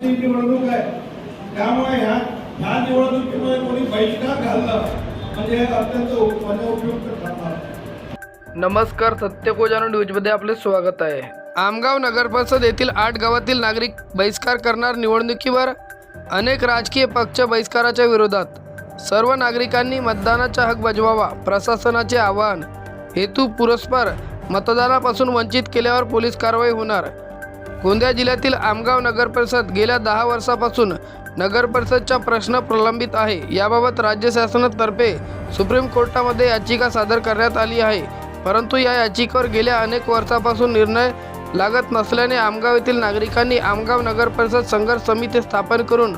निवडणूक आहे, त्यामुळे ह्या निवडणुकीमध्ये कोणी बहिष्कार घालला म्हणजे अत्यंत उपयुक्त ठरणार. नमस्कार, सत्यकोजानो न्यूजमध्ये आपले स्वागत आहे. आमगाव नगरपरिषद येथील 8 गावातील नागरिक बहिष्कार करणार. निवडणुकीवर अनेक राजकीय पक्ष बहिष्काराच्या विरोधात. सर्व नागरिकांनी मतदानाचा हक बजवावा. प्रशासनाचे आवाहन. हेतू पुरस्पर मतदानापासून वंचित केल्यावर पोलीस कारवाई होणार. गोंदिया जिल्ह्यातील आमगाव नगरपरिषद गेल्या 10 वर्षापासून नगरपरिषदचा प्रश्न प्रलंबित आहे. याबाबत राज्य शासनातर्फे सुप्रीम कोर्टामध्ये याचिका सादर करण्यात आली आहे, परंतु या याचिकेवर गेल्या अनेक वर्षापासून निर्णय लागत नसल्याने आमगाव येथील नागरिकांनी आमगाव नगरपरिषद संघर्ष समिती स्थापन करून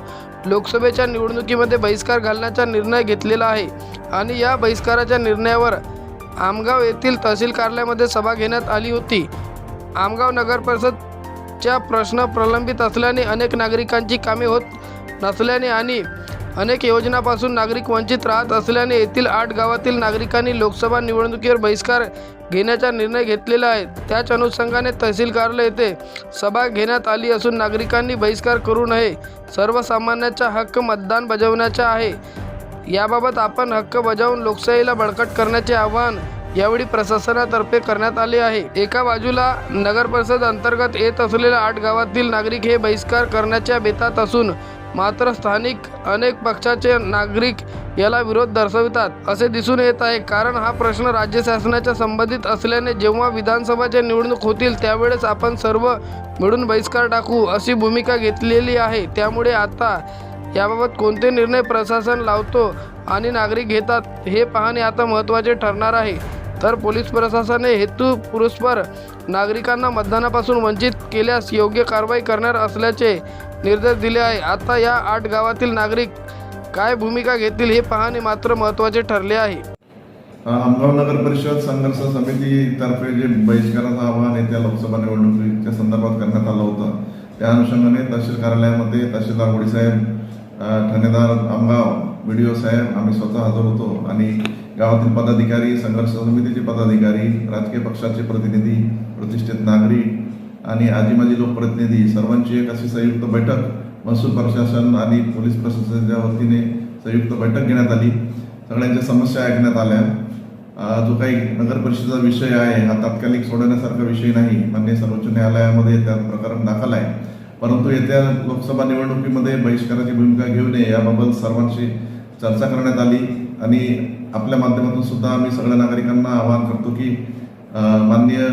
लोकसभेच्या निवडणुकीमध्ये बहिष्कार घालण्याचा निर्णय घेतलेला आहे. आणि या बहिष्काराच्या निर्णयावर आमगाव येथील तहसील कार्यालयामध्ये सभा घेण्यात आली होती. आमगाव नगरपरिषदच्या प्रश्न प्रलंबित असल्याने अनेक नागरिकांची कामे होत नसल्याने आणि अनेक योजनांपासून नागरिक वंचित राहत असल्याने येथील 8 गावातील नागरिकांनी लोकसभा निवडणुकीवर बहिष्कार घेण्याचा निर्णय घेतलेला आहे. त्याच अनुषंगाने तहसील कार्यालय येथे सभा घेण्यात आली असून नागरिकांनी बहिष्कार करू नये. सर्वसामान्यांचा हक्क मतदान बजावण्याचा आहे. याबाबत आपण हक्क बजावून लोकशाहीला बळकट करण्याचे आवाहन यावेळी प्रशासनातर्फे करण्यात आले आहे. एका बाजूला नगरपरिषद अंतर्गत येत असलेल्या 8 गावातील नागरिक हे बहिष्कार करण्याच्या बेतात असून मात्र स्थानिक अनेक पक्षाचे नागरिक याला विरोध दर्शवितात असे दिसून येत आहे. कारण हा प्रश्न राज्य शासनाच्या संबंधित असल्याने जेव्हा विधानसभाच्या निवडणूक होतील त्यावेळेस आपण सर्व मिळून बहिष्कार टाकू अशी भूमिका घेतलेली आहे. त्यामुळे आता याबाबत कोणते निर्णय प्रशासन लावतो आणि नागरिक घेतात हे पाहणे आता महत्त्वाचे ठरणार आहे. तर पोलीस प्रशासनाने हेतू पुरस्पर नागरिकांना मतदानापासून वंचित केल्यास योग्य कारवाई करणार असल्याचे निर्देश दिले आहे. आता या 8 गावातील नागरिक काय भूमिका घेतील हे पाहणे मात्र महत्त्वाचे ठरले आहे. आमगाव नगर परिषद संघर्ष समितीतर्फे जे बहिष्काराचं आवाहन येत्या लोकसभा निवडणुकीच्या संदर्भात करण्यात आलं होतं, त्या अनुषंगाने तहसील कार्यालयामध्ये तहसीलदार गोडी साहेब, ठाणेदार आमगाव, BDO साहेब, आम्ही स्वतः हजर होतो आणि गावातील पदाधिकारी, संघर्ष समितीचे पदाधिकारी, राजकीय पक्षाचे प्रतिनिधी, प्रतिष्ठित नागरिक आणि आजी माजी लोकप्रतिनिधी सर्वांची एक अशी संयुक्त बैठक महसूल प्रशासन आणि पोलीस प्रशासनाच्या वतीने संयुक्त बैठक घेण्यात आली. सगळ्यांच्या समस्या ऐकण्यात आल्या. जो काही नगर परिषदेचा विषय आहे हा तात्कालिक सोडवण्यासारखा विषय नाही. माननीय सर्वोच्च न्यायालयामध्ये त्या प्रकरण दाखल आहे, परंतु येत्या लोकसभा निवडणुकीमध्ये बहिष्काराची भूमिका घेऊ नये याबाबत सर्वांशी चर्चा करण्यात आली. आणि आपल्या माध्यमातून सुद्धा आम्ही सगळ्या नागरिकांना आवाहन करतो की माननीय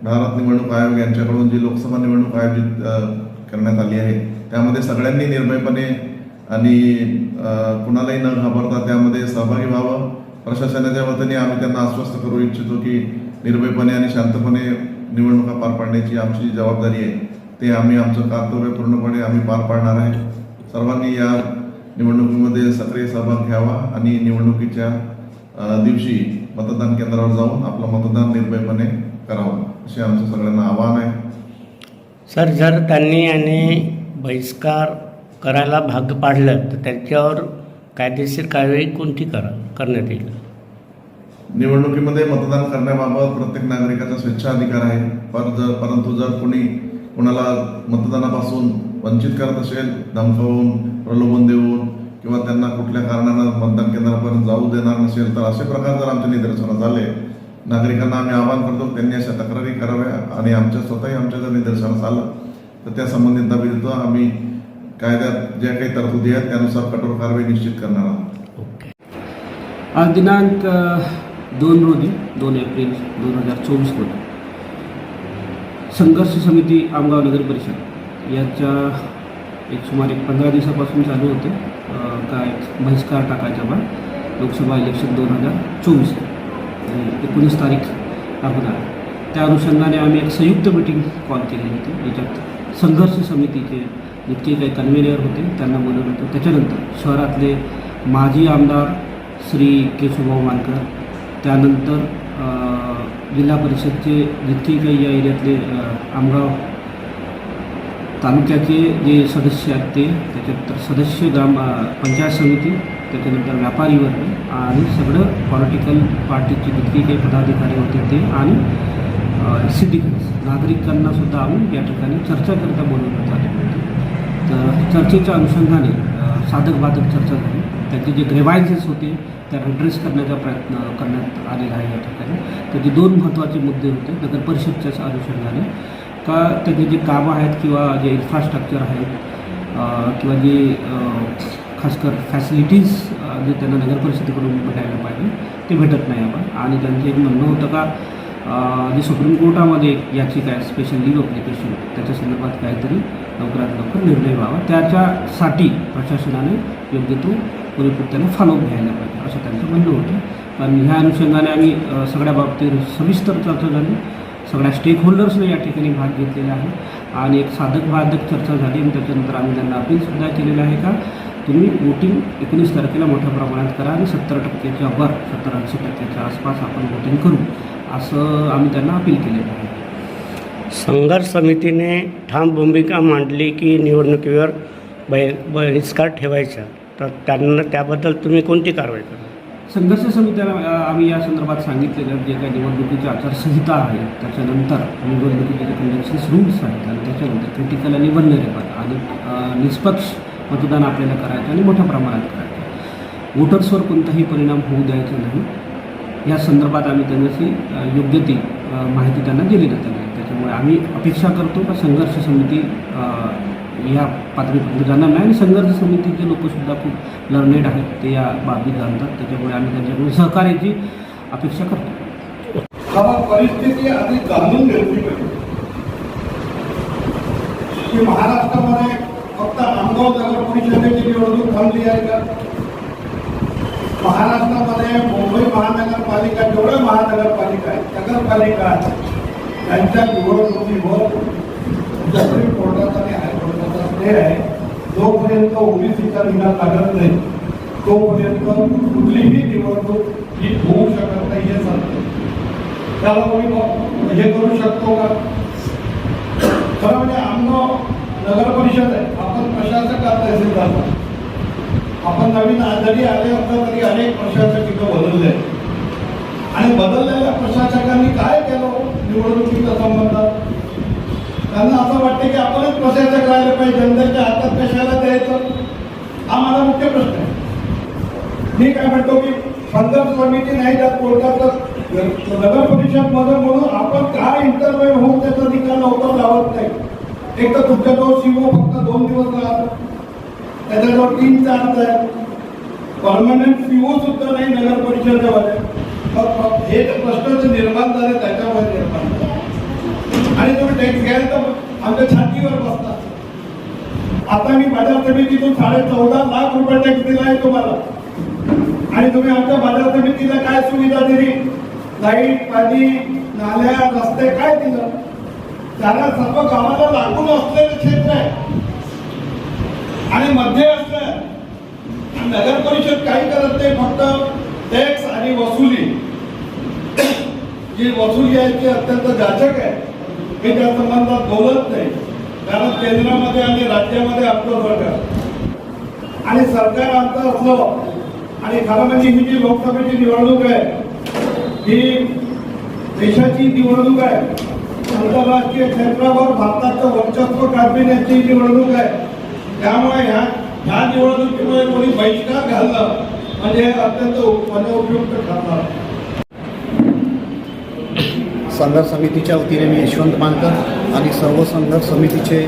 भारत निवडणूक आयोग यांच्याकडून जी लोकसभा निवडणूक आयोजित करण्यात आली आहे त्यामध्ये सगळ्यांनी निर्भयपणे आणि कुणालाही न घाबरता त्यामध्ये सहभागी व्हावं. प्रशासनाच्या वतीने आम्ही त्यांना आश्वस्त करू इच्छितो की निर्भयपणे आणि शांतपणे निवडणुका पार पाडण्याची आमची जबाबदारी आहे, ते आम्ही आमचं कर्तव्य पूर्णपणे आम्ही पार पाडणार आहे. सर्वांनी या निवडणुकीमध्ये सक्रिय सहभाग घ्यावा आणि निवडणुकीच्या दिवशी मतदान केंद्रावर जाऊन आपलं मतदान निर्भयपणे करावं असे आमचं सगळ्यांना आवाहन आहे. सर, जर त्यांनी आणि बहिष्कार करायला भाग पाडलं तर त्याच्यावर कायदेशीर कारवाई कोणती करण्यात येईल? निवडणुकीमध्ये मतदान करण्याबाबत प्रत्येक नागरिकाचा स्वेच्छाधिकार आहे, परंतु जर कोणाला मतदानापासून वंचित करत असेल, धमकावून, प्रलोभन देऊन किंवा त्यांना कुठल्या कारणानं मतदान केंद्रापर्यंत जाऊ देणार नसेल तर असे प्रकार जर आमच्या निदर्शनास आले, नागरिकांना आम्ही आवाहन करतो त्यांनी अशा तक्रारी कराव्या आणि स्वतःही आमच्या जर निदर्शनास आलं तर त्या संबंधिताविरुद्ध आम्ही कायद्यात ज्या काही तरतुदी आहेत त्यानुसार कठोर कारवाई निश्चित करणार आहोत. ओके. आज दिनांक 2 रोजी 2 एप्रिल 2024 रोजी संघर्ष समिती आमगाव नगर परिषद यांच्या एक सुमारे 15 दिवसापासून चालू होते काय बहिष्कार टाकायचा बा लोकसभा इलेक्शन 2024 19 तारीख अगोदर. त्या अनुषंगाने आम्ही एक संयुक्त मीटिंग कॉल केली होती. याच्यात संघर्ष समितीचे जितके काही कन्व्हेनर होते त्यांना बोलवलं होतं. त्याच्यानंतर शहरातले माजी आमदार श्री केशवभाऊ मानकर, त्यानंतर जिल्हा परिषदचे जितके काही या एरियातले आमगाव तालुक्याचे जे सदस्य आहेत ते, त्याच्यानंतर सदस्य पंचायत समिती, त्याच्यानंतर व्यापारी वर्ग आणि सगळं पॉलिटिकल पार्टीचे जितके काही पदाधिकारी होते ते आणि सिटिझन्स नागरिकांनासुद्धा आम्ही या ठिकाणी चर्चा करता बोलवण्यात आले होते. तर चर्चेच्या अनुषंगाने साधक बाधक चर्चा झाली. त्यांचे जे ग्रेवायन्सेस होते त्या रिड्रेस करण्याचा प्रयत्न करण्यात आलेला आहे या ठिकाणी. त्याचे 2 महत्त्वाचे मुद्दे होते नगर परिषदच्या अनुषंगाने, का त्याचे जे कामं आहेत किंवा जे इन्फ्रास्ट्रक्चर आहेत किंवा जे खासकर फॅसिलिटीज जे त्यांना नगर परिषदेकडून भेटायला पाहिजे ते भेटत नाही आपण. आणि त्यांचं एक म्हणणं होतं का जे सुप्रीम कोर्टामध्ये याचिका आहे स्पेशल लीव ॲप्लिकेशन त्याच्या संदर्भात काहीतरी लवकरात लवकर निर्णय व्हावा, त्याच्यासाठी प्रशासनाने योग्य तो पुरेपूर त्याला फॉलोअप घ्यायला पाहिजे असं त्यांचं म्हणणं होतं. कारण ह्या अनुषंगाने आम्ही सगळ्या बाबतीत सविस्तर चर्चा झाली. सगळ्या स्टेक होल्डर्सने या ठिकाणी भाग घेतलेला आहे आणि एक साधक बाधक चर्चा झाली आणि त्याच्यानंतर आम्ही त्यांना अपीलसुद्धा केलेलं आहे का तुम्ही वोटिंग 19 तारखेला मोठ्या प्रमाणात करा आणि 70%च्या वर 70-80% आसपास आपण वोटिंग करू असं आम्ही त्यांना अपील केलेलं आहे. संघर्ष समितीने ठाम भूमिका मांडली की निवडणुकीवर बहिष्कार ठेवायचा, तर त्यांना त्याबद्दल तुम्ही कोणती कारवाई करा? संघर्ष समितीला आम्ही या संदर्भात सांगितलेलं जे काही निवडणुकीची आचारसंहिता आहे त्याच्यानंतर निवडणुकीचे जे कंडक्शन्स रूल्स आहेत आणि त्याच्यानंतर क्रिटिकल आणि वल्नरेबल आणि निष्पक्ष मतदान आपल्याला करायचं आणि मोठ्या प्रमाणात करायचं. वोटर्सवर कोणताही परिणाम होऊ द्यायचा नाही या संदर्भात आम्ही त्यांची योग्य ती माहिती त्यांना दिली जाते. त्याच्यामुळे आम्ही अपेक्षा करतो का संघर्ष समिती या पातळीपर्यंत जाणार नाही आणि संघर्ष समितीचे लोकसुद्धा खूप लर्नेड आहेत, ते या बाबी जाणतात. त्याच्यामुळे आम्ही त्यांच्याकडून सहकार्याची अपेक्षा करतो. मला परिस्थिती आधी जाणून घेतली पाहिजे की महाराष्ट्रामध्ये फक्त आमगाव नगर परिषदेची निवडणूक थांबली आहे का? महाराष्ट्रामध्ये मुंबई महानगरपालिका जेवढ्या महानगरपालिका आहेत नगरपालिका आहेत त्यांच्या निवडणुकीवर सुप्रीम कोर्टाचा आणि हायकोर्टाचा स्टे आहे. जोपर्यंत ओबीसीचा निकाल लागत नाही तोपर्यंत कुठलीही निवडणूक ही होऊ शकत नाही हे सांगतो. त्याला कोणी हे करू शकतो का? खरं म्हणजे आमगाव नगर परिषद आहे, आपण प्रशासक तहसीलदार, आपण नवीन जरी आले असता तरी अनेक प्रशासक इथं बदलले आणि बदललेल्या प्रशासकांनी काय केलं निवडणुकीच्या संबंधात? त्यांना असं वाटतं की आपणच प्रशासक राहिले पाहिजे, जनतेच्या हातात कशाला द्यायचं हा माझा मुख्य प्रश्न आहे. मी काय म्हणतो की संघर्ष समिती नाही जात कोर्टात नगर परिषद मध्ये म्हणून आपण काय इंटरव्ह्यू होऊन त्याचा निकाल लवकर लावत नाही. एक तर तुमच्याजवळ सीओ फक्त 2 दिवस राहतो, त्याच्याजवळ 3-4 आहेत, परमनंट सीओ सुद्धा नाही नगर परिषदेमध्ये. हे जे प्रश्न जे निर्माण झाले त्याच्यामुळे निर्माण झाले. आणि तुम्ही टॅक्स घ्याल तर आमच्या छातीवर बसतात. आता मी बाजार समितीतून 14.5 लाख रुपये टॅक्स दिला आहे तुम्हाला आणि तुम्ही आमच्या बाजार समितीला काय सुविधा दिली? लाईट, पाणी, नाल्या, रस्ते काय दिलं? त्याला सर्व गावाला लागून असलेलं क्षेत्र आहे आणि मध्ये असलं नगर परिषद काही करत नाही, फक्त टॅक्स आणि वसुली. जी वसुली आहे ती अत्यंत जाचक आहे, मी त्या संबंधात बोलत नाही. कारण केंद्रामध्ये आणि राज्यामध्ये आपलं सरकार आणि सरकार आमचं असलं आणि खरं म्हणजे ही जी लोकसभेची निवडणूक आहे ही देशाची निवडणूक आहे, आंतरराष्ट्रीय क्षेत्रावर भारताचं वर्चस्व काढण्याची निवडणूक आहे. त्यामुळे ह्या निवडणुकीमुळे कोणी बहिष्कार घालणं म्हणजे अत्यंत अनुपयुक्त ठरणार. संघर्ष समितीच्या वतीने मी यशवंत मानकर आणि सर्व संघर्ष समितीचे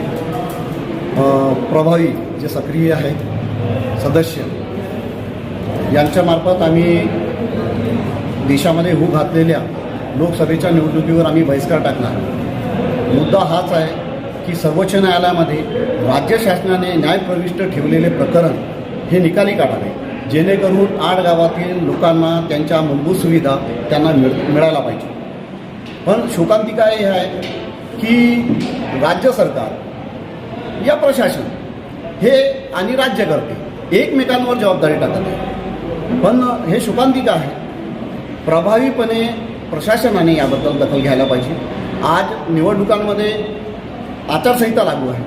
प्रभावी जे सक्रिय आहेत सदस्य यांच्यामार्फत आम्ही देशामध्ये होऊ घातलेल्या लोकसभेच्या निवडणुकीवर आम्ही बहिष्कार टाकणार. मुद्दा हाच आहे की सर्वोच्च न्यायालयामध्ये राज्य शासनाने न्यायप्रविष्ट ठेवलेले प्रकरण हे निकाली काढावे, जेणेकरून 8 गावातील लोकांना त्यांच्या मूलभूत सुविधा त्यांना मिळायला पाहिजे. पण शोकांतिका हे आहे की राज्य सरकार या प्रशासन हे आणि राज्यकर्ते एकमेकांवर जबाबदारी टाकत आहे. पण हे शोकांतिका आहे. प्रभावीपणे प्रशासनाने याबद्दल दखल घ्यायला पाहिजे. आज निवडणुकांमध्ये आचारसंहिता लागू आहे.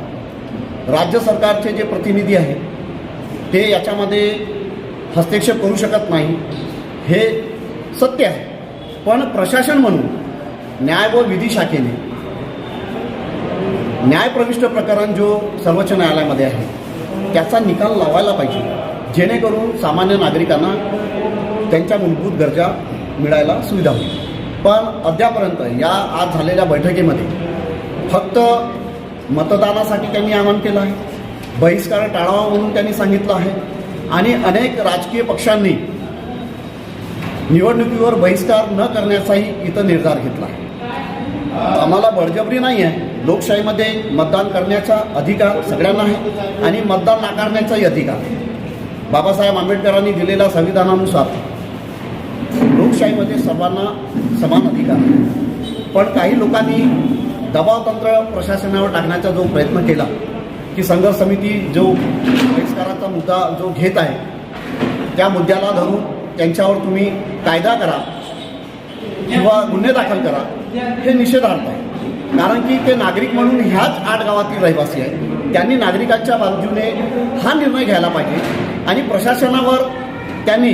राज्य सरकारचे जे प्रतिनिधी आहेत ते याच्यामध्ये हस्तक्षेप करू शकत नाही, हे सत्य आहे. पण प्रशासन म्हणून न्याय व विधी शाखेने न्यायप्रविष्ट प्रकरण जो सर्वोच्च न्यायालयामध्ये आहे त्याचा निकाल लावायला पाहिजे, जेणेकरून सामान्य नागरिकांना त्यांच्या मूलभूत गरजा मिळायला सुविधा होईल. पण अद्यापर्यंत या आज झालेल्या बैठकीमध्ये फक्त मतदानासाठी त्यांनी आवाहन केलं आहे, बहिष्कार टाळावा म्हणून त्यांनी सांगितलं आहे आणि अनेक राजकीय पक्षांनी निवडणुकीवर बहिष्कार न करण्याचाही इथं निर्धार घेतला आहे. आम्हाला बळजबरी नाही आहे. लोकशाहीमध्ये मतदान करण्याचा अधिकार सगळ्यांना आहे आणि मतदान नाकारण्याचाही अधिकार आहे. बाबासाहेब आंबेडकरांनी दिलेल्या संविधानानुसार लोकशाहीमध्ये सर्वांना समान अधिकार आहे. पण काही लोकांनी दबावतंत्र प्रशासनावर टाकण्याचा जो प्रयत्न केला की संघर्ष समिती जो बहिष्काराचा मुद्दा जो घेत आहे त्या मुद्द्याला धरून त्यांच्यावर तुम्ही कायदा करा किंवा गुन्हे दाखल करा, हे निषेधार्थ आहे. कारण की ते नागरिक म्हणून ह्याच 8 गावातील रहिवासी आहेत. त्यांनी नागरिकांच्या बाजूने हा निर्णय घ्यायला पाहिजे आणि प्रशासनावर त्यांनी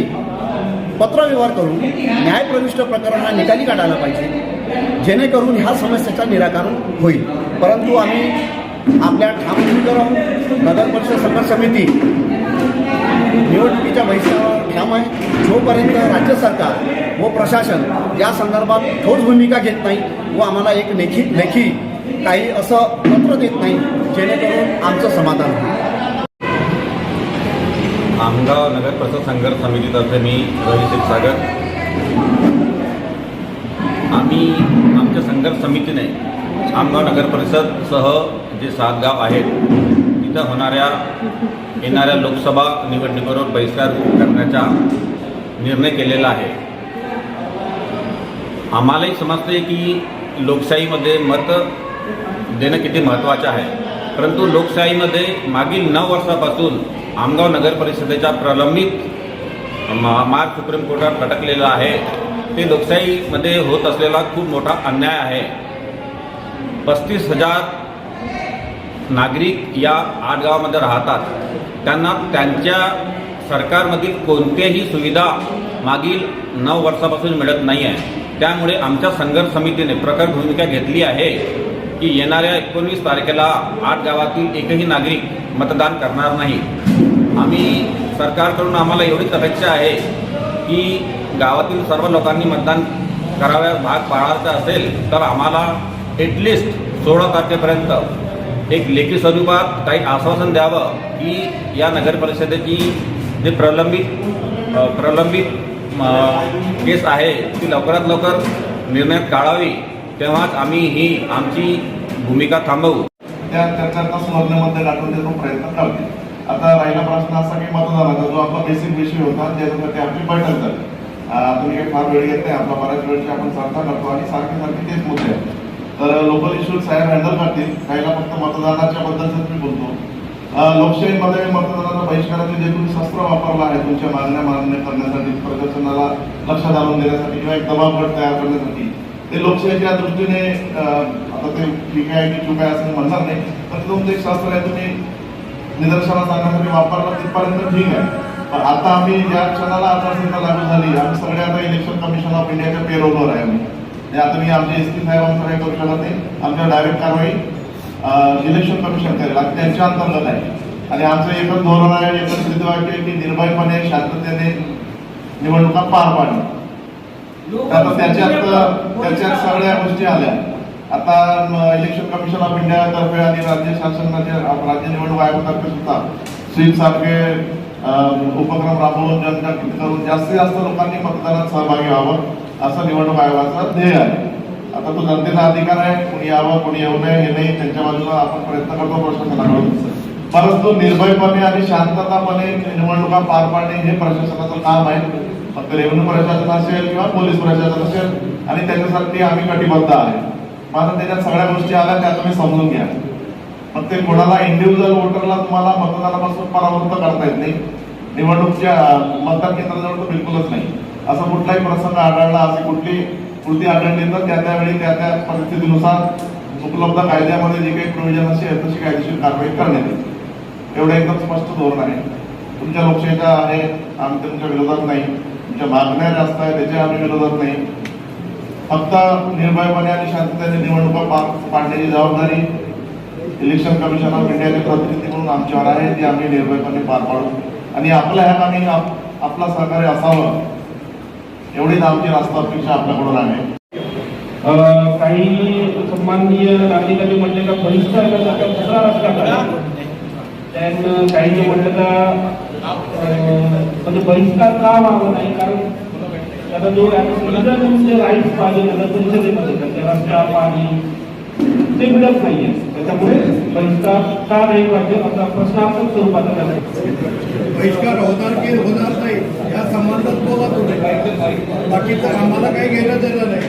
पत्रव्यवहार करून न्यायप्रविष्ट प्रकरण हा निकाली काढायला पाहिजे, जेणेकरून ह्या समस्येचं निराकरण होईल. परंतु आम्ही आपल्या ठाम भूमिकेवर आहोत. नगर परिषद संघर्ष समिती निवडणुकीच्या बहिष्कारावर ठाम आहे. जोपर्यंत राज्य सरकार व प्रशासन या संदर्भात ठोस भूमिका घेत नाही व आम्हाला एक लेखी काही असं पत्र देत नाही, जेणेकरून आमचं समाधान होईल. आमगाव नगर परिषद संघर्ष समितीतर्फे मी रवी क्षीरसागर, आम्ही आमच्या संघर्ष समितीने आमगाव नगर परिषदसह जे 7 गाव आहेत तिथं येणाऱ्या लोकसभा निवडणुकीवर बहिष्कार करण्याचा निर्णय केलेला आहे. आम्हालाही समजते की लोकशाहीमध्ये मत देणं किती महत्त्वाचं आहे, परंतु लोकशाहीमध्ये मागील 9 वर्षापासून आमगाव नगर परिषदेच्या प्रलंबित मार्ग सुप्रीम कोर्टात अटकलेलं आहे. ते लोकशाहीमध्ये होत असलेला खूप मोठा अन्याय आहे. 35,000 नागरिक या 8 गावामध्ये राहतात. त्यांना त्यांच्या सरकारमधील कोणत्याही सुविधा मागील 9 वर्षापासून मिळत नाही आहे. त्यामुळे आमच्या संघर्ष समितीने प्रखर भूमिका घेतली आहे की येणाऱ्या 19 तारखेला 8 गावातील एकही नागरिक मतदान करणार नाही. आम्ही सरकारकडून आम्हाला एवढीच अपेक्षा आहे की गावातील सर्व लोकांनी मतदान कराव्यास भाग पाडायचा असेल तर आम्हाला ॲटलिस्ट 16 तारखेपर्यंत एक लेखी स्वरूपात काही आश्वासन द्यावं की या नगर परिषदेची जे प्रलंबित केस आहे ती लवकरात लवकर निर्णयात काढावी, तेव्हाच आम्ही ही आमची भूमिका थांबवू. त्याचा सुधारण्यामध्ये टाकून त्याचा प्रयत्न करते. आता राहिला प्रश्न असा की मतदानाचा जो आपला बेसिक विषय होता ज्याच्यासाठी आपली बैठक झाली. तुम्ही काही फार वेळ येत नाही, आपला बऱ्याच वेळची आपण चर्चा करतो आणि सारखे तेच मुद्दे आहेत. तर लोकल इश्यूज साहेब हँडल करतील. काहीला फक्त मतदानाच्या बद्दलच मी बोलतो. लोकशाहीमध्ये मतदानाचा बहिष्काराचे जे तुम्ही शस्त्र वापरलं आहे तुमच्या मागण्या मान्य करण्यासाठी, प्रशासनाला लक्षात आणून देण्यासाठी किंवा एक दबाव गट तयार करण्यासाठी, ते लोकशाहीच्या दृष्टीने आता ते ठीक आहे की चूक आहे असं म्हणणार नाही, पण तुमचं एक शास्त्र आहे तुम्ही निदर्शनास आणण्यासाठी वापरलं तिथपर्यंत ठीक आहे. पण आता आम्ही ज्या क्षणाला आचारसंहिता लागू झाली आम्ही सगळे आता इलेक्शन कमिशन ऑफ इंडियाच्या पेरोलवर आहे. आम्ही आता मी आमचे एसपी साहेबांचं काही करू शकत नाही. आमच्या डायरेक्ट कारवाई इलेक्शन कमिशन करेल आणि त्यांच्या अंतर्गत आहे. आणि आमचं एकच धोरण आहे, एकच विधवाक्य की निर्भयपणे शांततेने निवडणुका पार पाडणे. आता त्याच्यात सगळ्या गोष्टी आल्या. आता इलेक्शन कमिशन ऑफ इंडिया तर्फे आणि राज्य शासनाचे राज्य निवडणूक आयोगातर्फे सुद्धा स्वीप सारखे उपक्रम राबवून जनजागृती करून जास्तीत जास्त लोकांनी मतदानात सहभागी व्हावं असं निवडणूक आयोगाचं ध्येय आहे. आता तो जनतेचा अधिकार आहे, कोणी यावं कोणी येऊ नये हे नाही, त्यांच्या बाजूला आपण प्रयत्न करतो प्रशासनाकडून. परंतु निर्भयपणे आणि शांततापणे निवडणुका पार पाडणे हे प्रशासनाचं काम आहे. फक्त रेव्हेन्यू प्रशासन असेल किंवा पोलीस प्रशासन असेल आणि त्याच्यासाठी आम्ही कटिबद्ध आहे. मात्र त्याच्यात सगळ्या गोष्टी आल्या त्या तुम्ही समजून घ्या. मग ते कोणाला इंडिव्हिज्युअल वोटरला तुम्हाला मतदानापासून परावृत्त करता येत नाही. निवडणुकीच्या मतदान केंद्राजवळ तर बिलकुलच नाही. असा कुठलाही प्रसंग आढळला, अशी कुठली कृती आढळली तर त्या त्यावेळी त्या त्या परिस्थितीनुसार उपलब्ध कायद्यामध्ये जे काही प्रोव्हिजन असेल तशी कायदेशीर कारवाई करण्यात येईल. एवढं एकदम स्पष्ट धोरण आहे. तुमच्या लोकशाहीचा आहे, आम्ही तुमच्या विरोधात नाही. तुमच्या मागण्या जास्त आहे त्याच्या आम्ही विरोधात नाही. फक्त निर्भयपणे आणि शांततेने निवडणुका पार पाडण्याची जबाबदारी इलेक्शन कमिशन ऑफ इंडियाचे प्रतिनिधी म्हणून जबाबदारी आमच्यावर आहे ती आम्ही निर्भयपणे पार पाडू आणि आपल्या ह्या कामी आपला सहकार्य असावं एवढीच आमची रास्ता अपेक्षा आपल्याकडून आहे. काही सन्माननीय नागरिकांनी म्हटले का बहिष्कार करण्याचा दुसरा रस्ता करा. त्यानं काही म्हटलं का म्हणजे बहिष्कार का व्हावं नाही, कारण त्याचा जो तुमचे राईट्स पाहिजे त्याला परिषदेमध्ये त्या रस्ता पाणी ते मिळत नाहीये, त्याच्यामुळे बहिष्कार का नाही पाहिजे असा प्रश्नार्थक स्वरूपाचा बहिष्कार होणार की होणार नाही या संबंधात बोला तुम्ही, बाकीचं आम्हाला काही घेणं देणं नाही.